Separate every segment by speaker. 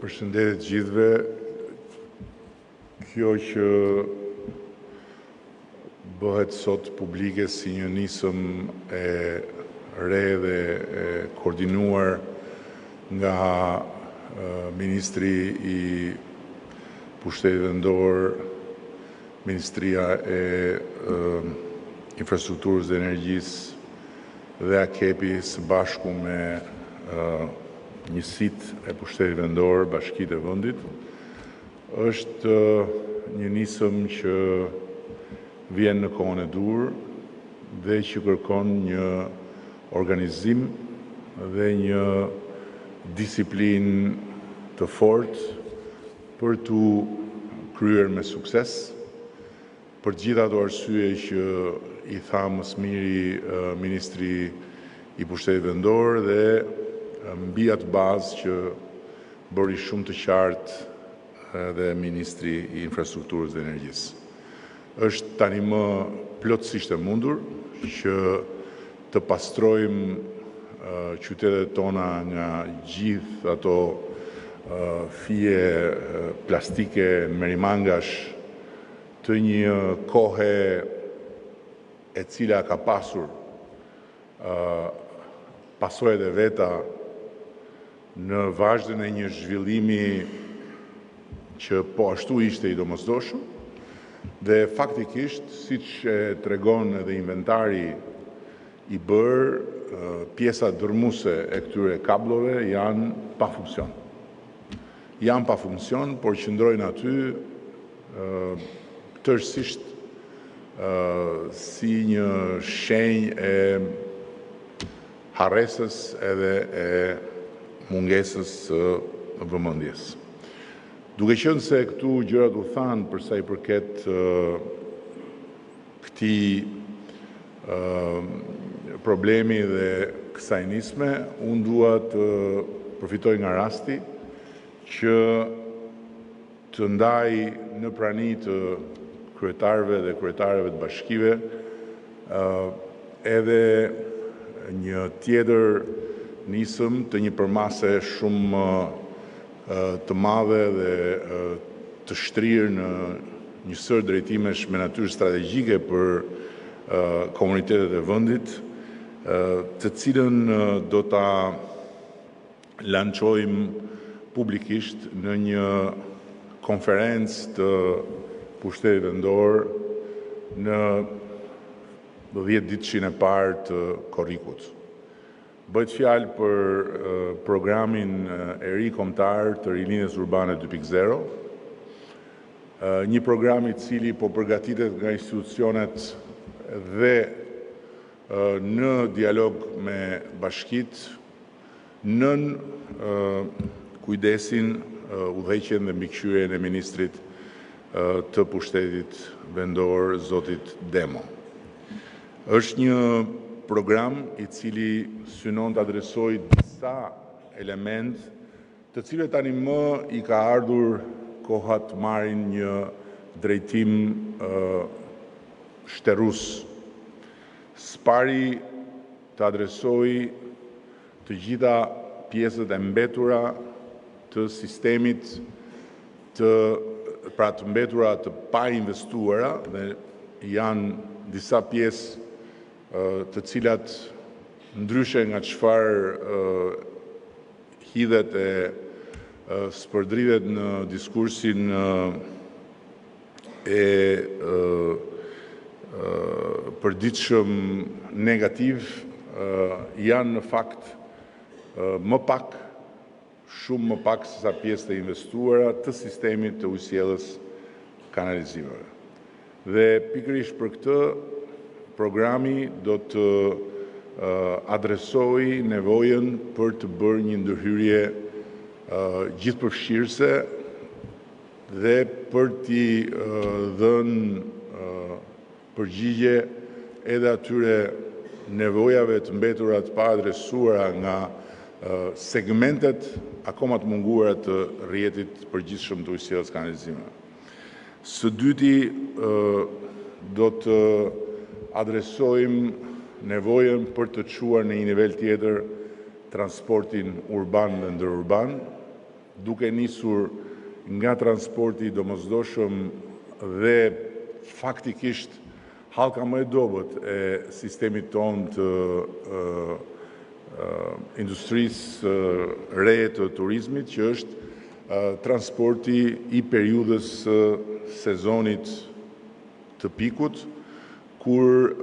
Speaker 1: Përshëndetje të gjithëve. Kjo që bëhet sot publike si një nisëm e re dhe e koordinuar nga Ministri i Pushtetit Vendor, Ministria e Infrastrukturës dhe Energjisë dhe AKEP-i së bashku me njësitë e Pushtetit Vendor, Bashkitë e Vendit, është një nisëm që vjen në kohën e dur dhe që kërkon një organizim dhe një disiplinë të fortë për të kryer me sukses, për gjitha ato arsye që i tha më së miri Ministri i Pushtetit Vendor dhe mbi atë bazë që bëri shumë të qartë dhe Ministri i Infrastrukturës dhe Energjisë. Është tani më plotësisht e mundur që të pastrojmë qytetet tona nga gjithë ato fije plastike, merimangash, të një kohe e cila ka pasur pasojat e veta në vazhdën e një zhvillimi që po ashtu ishte i domosdoshëm, dhe faktikisht, siç e tregon edhe inventari i bërë, pjesa dërmuese e këtyre kablove janë pa funksion. Janë pa funksion, por qëndrojnë aty tërësisht si një shenjë e harresës edhe e mungesës së vëmendjes. Duke qenë se këtu gjërat u thanë për sa i përket këtij problemi dhe kësaj nisme, unë dua të përfitoj nga rasti që të ndaj në prani të kryetarëve dhe kryetarëve të bashkive edhe një tjetër nisëm të një përmase shumë të madhe dhe të shtrirë në një sër drejtimesh me natyrë strategjike për komunitetet e vendit, të cilën do ta lançojmë publikisht në një konferencë të Pushtetit Vendor në 10 ditëshin e parë të korrikut. Bëhet fjalë për programin e ri kombëtar të rilindjes urbane 2.0, një program i cili po përgatitet nga institucionet dhe në dialog me bashkitë, nën kujdesin, udhëheqjen dhe mbikëqyrjen e Ministrit të Pushtetit Vendor, zotit Demo. Është një program i cili synon të adresojë disa element të cilët tani më i ka ardhur koha të marrin një drejtim shterrues. Spari të adresojë të gjitha pjesët e mbetura të sistemit pra të mbetura të pa investuara, dhe janë disa pjesë të cilat ndryshe nga çfarë hidhet e spërdridhet në diskursin e përditshëm negativ, janë në fakt më pak, shumë më pak se sa pjesë të investuara të sistemit të ujësjelljes kanalizimeve. Dhe pikërisht për këtë, programi do të adresojë nevojën për të bërë një ndërhyrje gjithëpërfshirëse dhe për t'i dhënë përgjigje edhe atyre nevojave të mbetura të pa adresuara nga segmentet akoma të munguara të rrjetit përgjithshëm të ujësjelljes kanalizimeve. Së dyti, do të adresojmë nevojën për të çuar në një nivel tjetër transportin urban dhe ndërurban, duke nisur nga transporti domosdoshëm dhe faktikisht hallka më e dobët e sistemit tonë të industrisë re të turizmit, që është transporti i periudhës sezonit të pikut, kur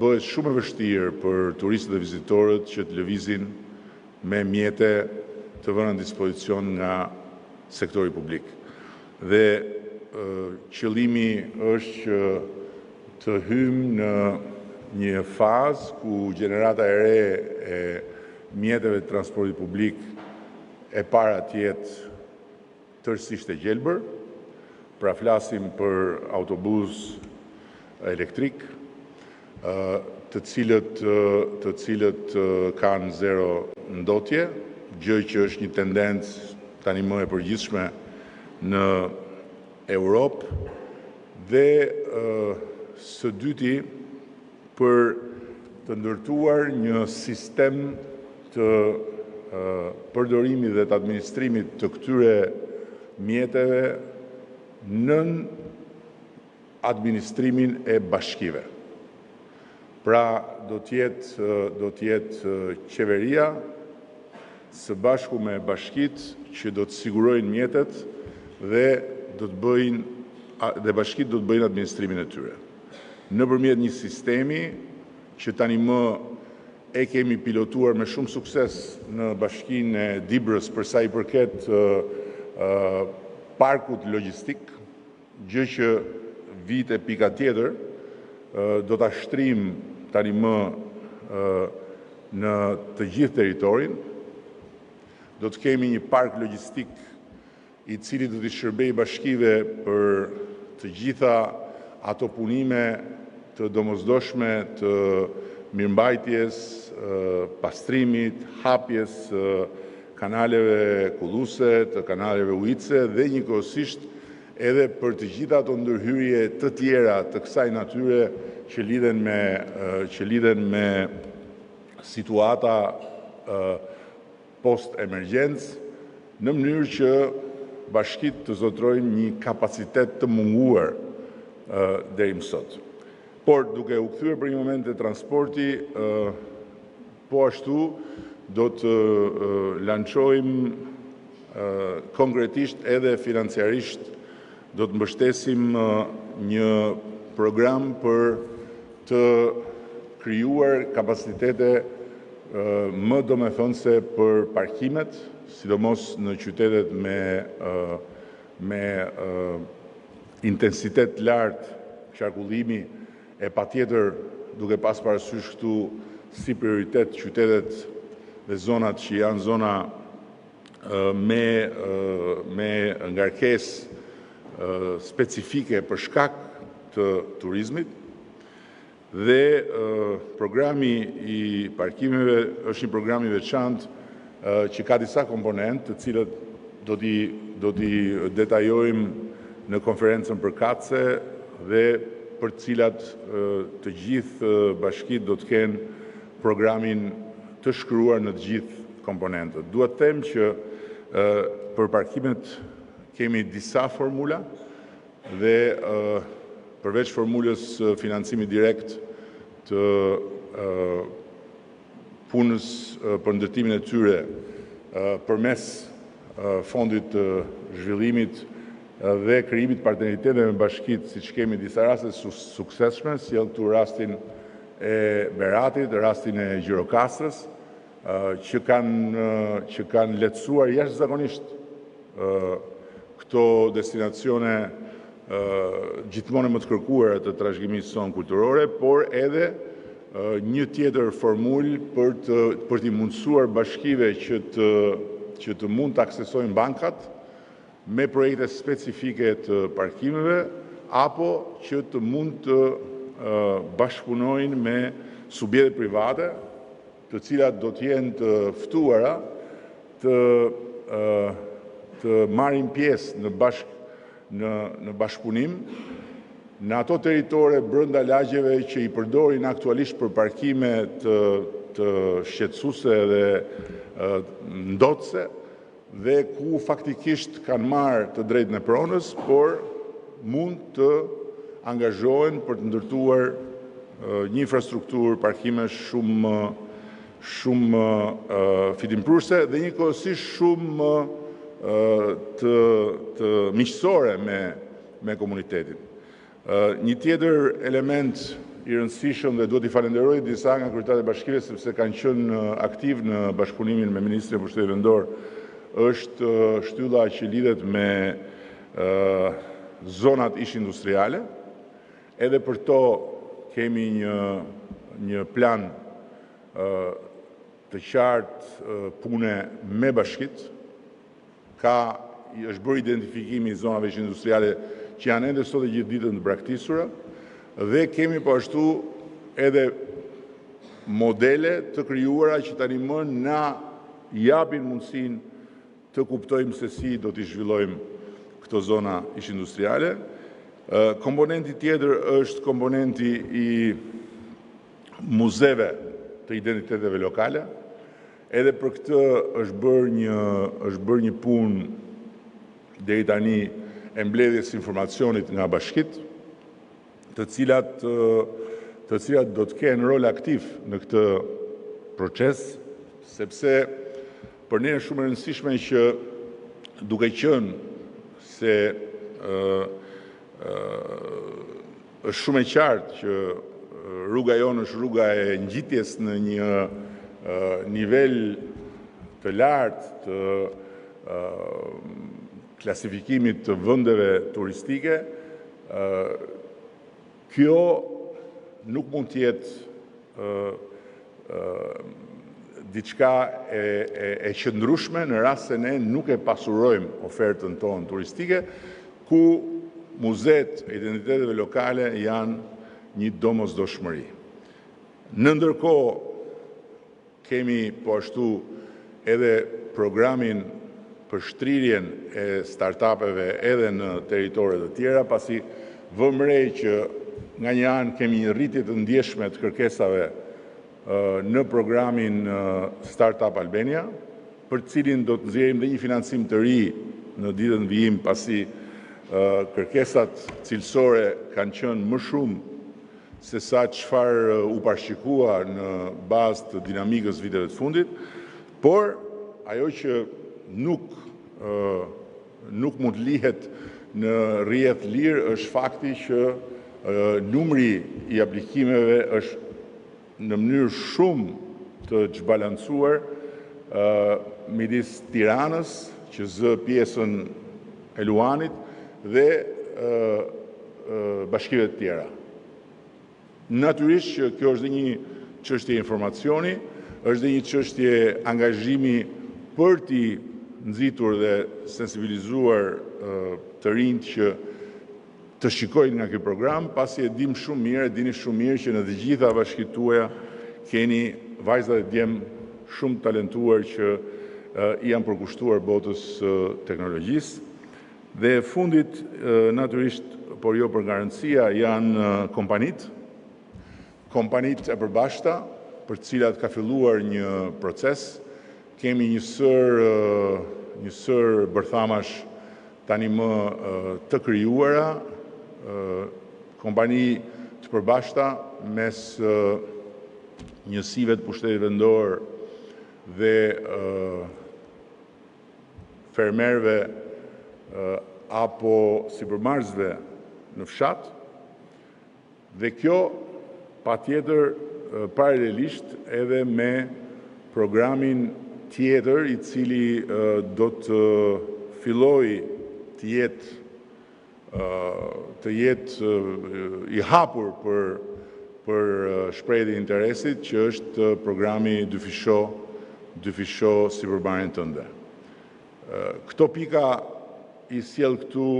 Speaker 1: bëhet shumë e vështirë për turistët dhe vizitorët që të lëvizin me mjete të vënë në dispozicion nga sektori publik. Dhe qëllimi është që të hymë në një fazë ku gjenerata e re e mjeteve të transportit publik e para tjetë tërësisht e gjelbër, pra flasim për autobus elektrik, të cilët kanë zero ndotje, gjë që është një tendencë tani më e përgjithshme në Europë, dhe së dyti për të ndërtuar një sistem të përdorimit dhe të administrimit të këtyre mjeteve nën administrimin e bashkive. Pra do t'jetë qeveria së bashku me bashkit që do të sigurojnë mjetet dhe bashkit do të bëjnë administrimin e tyre. Nëpërmjet një sistemi që tani më e kemi pilotuar me shumë sukses në bashkinë e Dibrës për sa i përket parkut logjistik, gjë që vite pika tjetër do ta shtrim tani më në të gjithë territorin. Do të kemi një park logjistik i cili do t'i shërbejë bashkive për të gjitha ato punime të domosdoshme të mirëmbajtjes, pastrimit, hapjes kanaleve kulluese, të kanaleve ujitse dhe njëkohësisht edhe për të gjitha ato ndërhyrje të tjera të kësaj natyre që lidhen me situata post-emergjencë, në mënyrë që bashkit të zotrojnë një kapacitet të munguar deri më sot. Por duke u kthyer për një moment te transporti, po ashtu do të lançojmë konkretisht edhe financiarisht, do të mbështesim një program për të krijuar kapacitete më domethënëse për parkimet, sidomos në qytetet me intensitet lartë qarkullimi, e patjetër duke pas parasysh këtu si prioritet qytetet dhe zonat që janë zona me ngarkesë specifike për shkak të turizmit. Dhe programi i parkimeve është një program i veçantë që ka disa komponentë, të cilët do t'i detajojmë në konferencën përkatëse dhe për të cilat të gjithë bashkitë do të kenë programin të shkruar në të gjithë komponentët. Dua të them që për parkimet kemi disa formula dhe përveç formulës financimi direkt të punës për ndërtimin e tyre përmes fondit të zhvillimit dhe krijimit partneriteteve me bashkitë, siç kemi disa raste suksesshme, si këtu rastin e Beratit, rastin e Gjirokastrës, që kanë lehtësuar jashtëzakonisht këto destinacione gjithmonë më të kërkuara të trashëgimisë sonë kulturore, por edhe një tjetër formulë për t'i mundësuar bashkive që të mund të aksesojnë bankat me projekte specifike të parkimeve, apo që të mund të bashkëpunojnë me subjekte private, të cilat do të jenë të ftuara të marrin pjesë në bashkëpunim në ato territore brenda lagjeve që i përdorin aktualisht për parkime të shqetësuese dhe ndotëse, dhe ku faktikisht kanë marrë të drejtën e pronës, por mund të angazhohen për të ndërtuar një infrastrukturë parkime shumë fitimprurse dhe njëkohësisht shumë të miqësore me komunitetin. Një tjetër element i rëndësishëm dhe duhet i falenderoj disa nga kryetarët e bashkive sepse kanë qenë aktiv në bashkëpunimin me Ministrin e Pushtetit Vendor, është shtylla që lidhet me zonat ish industriale. Edhe për to kemi një plan të qartë pune me bashkit. Është bërë identifikimi i zonave ish industriale që janë ende sot e gjithë ditën të braktisura dhe kemi po ashtu edhe modele të krijuara që tani më na japin mundësinë të kuptojmë se si do t'i zhvillojmë këto zona ish industriale. Komponenti tjetër është komponenti i muzeve të identiteteve lokale. Edhe për këtë është bërë një punë deri tani e mbledhjes informacionit nga bashkit, të cilat do të kenë rol aktiv në këtë proces, sepse për ne është shumë e rëndësishme që duke qenë se është shumë e qartë që rruga jonë është rruga e ngjitjes në një nivel të lartë të klasifikimit të vendeve turistike, kjo nuk mund të jetë diçka e qëndrueshme në rast se ne nuk e pasurojmë ofertën tonë turistike, ku muzet e identiteteve lokale janë një domosdoshmëri. Në ndërkohë, kemi po ashtu edhe programin për shtrirjen e startupeve edhe në teritoret të tjera, pasi vëmë re që nga një anë kemi një rritje të ndjeshme të kërkesave në programin Startup Albania, për cilin do të nxjerrim dhe një financim të ri në ditën e vijim, pasi kërkesat cilësore kanë qenë më shumë se sa çfarë u parashikua në bazë të dinamikës viteve të fundit, por ajo që nuk mund lihet në rrjet lirë është fakti që numri i aplikimeve është në mënyrë shumë të zhbalancuar midis Tiranës, që zë pjesën e Luanit, dhe bashkive të tjera. Natyrisht që kjo është dhe një çështje informacioni, është dhe një çështje angazhimi për t'i nxitur dhe sensibilizuar të rinjt që të shikojnë nga ky program, pasi e dini shumë mirë që në të gjitha bashkitë tuaja keni vajza dhe djem shumë talentuar që janë përkushtuar botës teknologjisë. Dhe fundit, natyrisht, por jo për garancia, janë kompanit e përbashkëta, për cilat ka filluar një proces. Kemi një sër bërthamash tani më të krijuara, kompani të përbashkëta mes njësive të Pushtetit Vendor dhe fermerëve apo sipërmarrësve në fshat, dhe kjo patjetër paralelisht edhe me programin tjetër i cili do të fillojë të jetë i hapur për shprehje të interesit, që është programi Dy fisho sipërmarrjen tënde. Këto pika i sjell këtu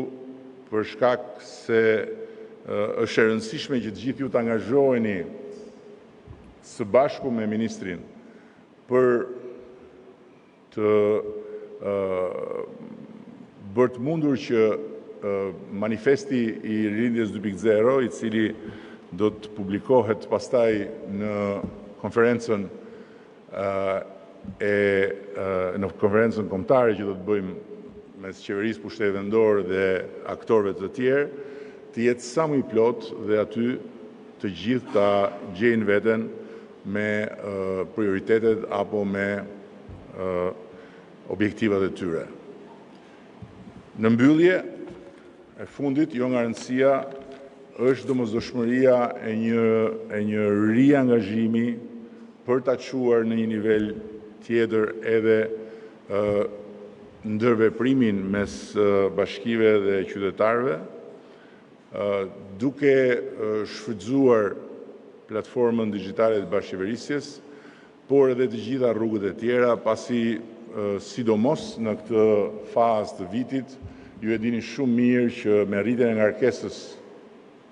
Speaker 1: për shkak se është e rëndësishme që të gjithë ju të angazhoheni së bashku me ministrin për të bërë të mundur që manifesti i Ririndjes 2.0, i cili do të publikohet pastaj në konferencën në konferencën kombëtare që do të bëjmë mes qeverisë, pushtetit vendor dhe aktorëve të tjerë, të jetë sa më i plot dhe aty të gjithë ta gjejnë veten me prioritetet apo me objektivat e tyre. Në mbyllje, e fundit, jo nga rëndësia, është domosdoshmëria e një riangazhimi për ta çuar në një nivel tjetër edhe ndërveprimin mes bashkive dhe qytetarëve, duke shfrytzuar platformën digjitale të bashkëqeverisjes, por edhe të gjitha rrugët e tjera, pasi sidomos në këtë fazë të vitit, ju e dini shumë mirë që me rritjen e ngarkesës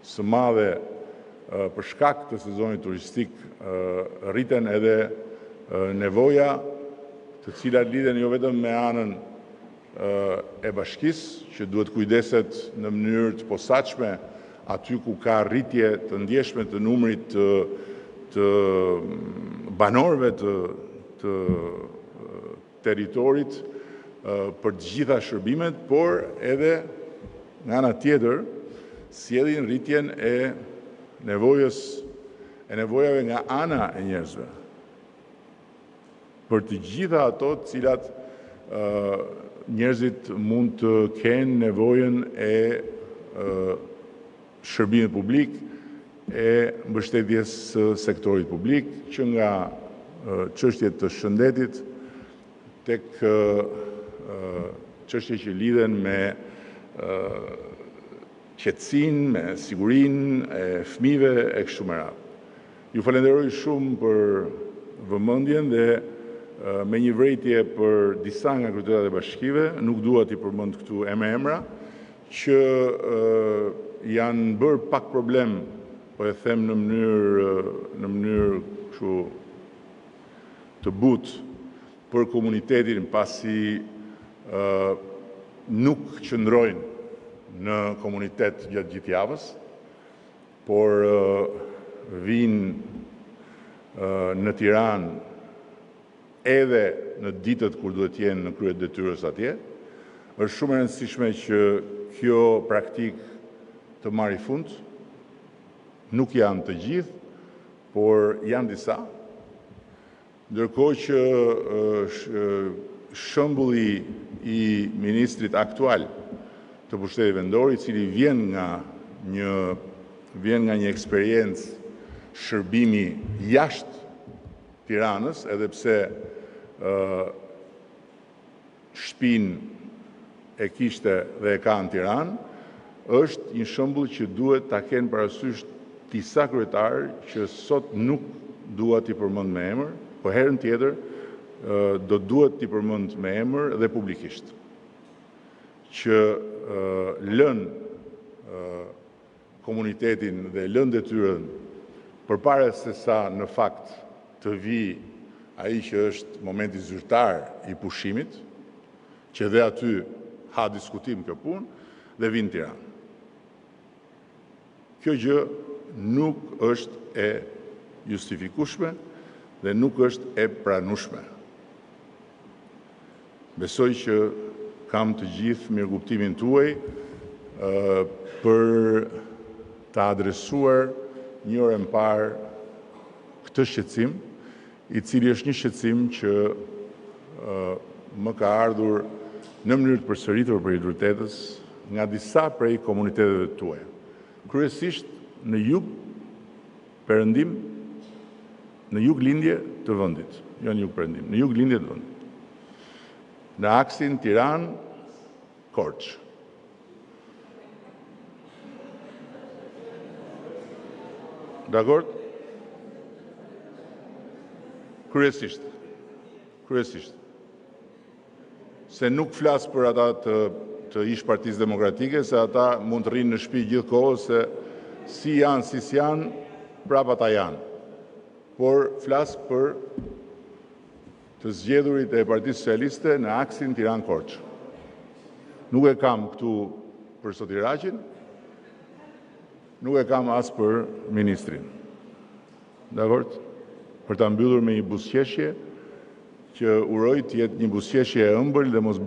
Speaker 1: së madhe për shkak të sezonit turistik, rriten edhe nevoja, të cilat lidhen jo vetëm me anën e bashkisë, që duhet kujdeset në mënyrë të posaçme aty ku ka rritje të ndjeshme të numrit të banorëve të territorit për të gjitha shërbimet, por edhe nga ana tjetër sjellin rritjen e nevojave nga ana e njerëzve. Për të gjitha ato të cilat njerëzit mund të kenë nevojën e shërbimit publik, e mbështetjes së sektorit publik, që nga çështjet të shëndetit tek çështje që lidhen me qetësinë, me sigurinë e fëmijëve e kështu me radhë. Ju falenderoj shumë për vëmendjen dhe me një vërejtje për disa nga kryetarët e bashkive, nuk dua t'i përmend këtu emra, që janë bërë pak problem, po e them në mënyrë kështu të butë për komunitetin, pasi nuk qëndrojnë në komunitet gjatë gjithë javës, por vinë në Tiranë edhe në ditët kur duhet jenë në krye detyrës atje. Është shumë e rëndësishme që kjo praktik të marrë fund. Nuk janë të gjithë, por janë disa. Ndërkohë që shembulli i ministrit aktual të pushtetit vendor, i cili vjen nga një eksperiencë shërbimi jashtë Tiranës, edhe pse shtëpinë e kishte dhe e ka në Tiranë, është një shembull që duhet ta kenë parasysh disa kryetarë që sot nuk dua t'i përmend me emër, po herën tjetër do duhet t'i përmend me emër dhe publikisht, që lën komunitetin dhe lën detyrën përpara se sa në fakt të vi ai që është momenti zyrtar i pushimit, që dhe aty ha diskutim kjo punë, dhe vinë Tiranë. Kjo gjë nuk është e justifikueshme dhe nuk është e pranueshme. Besoj që kam të gjithë mirëkuptimin tuaj për ta adresuar një orë më parë këtë shqetësim, i cili është një shqetësim që më ka ardhur në mënyrë të përsëritur për drejtës nga disa prej komuniteteve tuaja. Kryesisht në jug perëndim, në jug lindje të vendit, jo në jug perëndim, në jug lindje të vendit. Në aksin Tiranë-Korçë. Dakord? Kryesisht. Se nuk flas për ata të ish Partisë Demokratike, se ata mund të rrinë në shtëpi gjithë kohën, se si janë, si s'janë, prapa ata janë. Por flas për të zgjedhurit e Partisë Socialiste në aksin Tiranë-Korçë. Nuk e kam këtu për Soti Raqin, nuk e kam as për ministrin. Dakord? Për ta mbyllur me një buzëqeshje që uroj të jetë një buzëqeshje e ëmbël dhe mos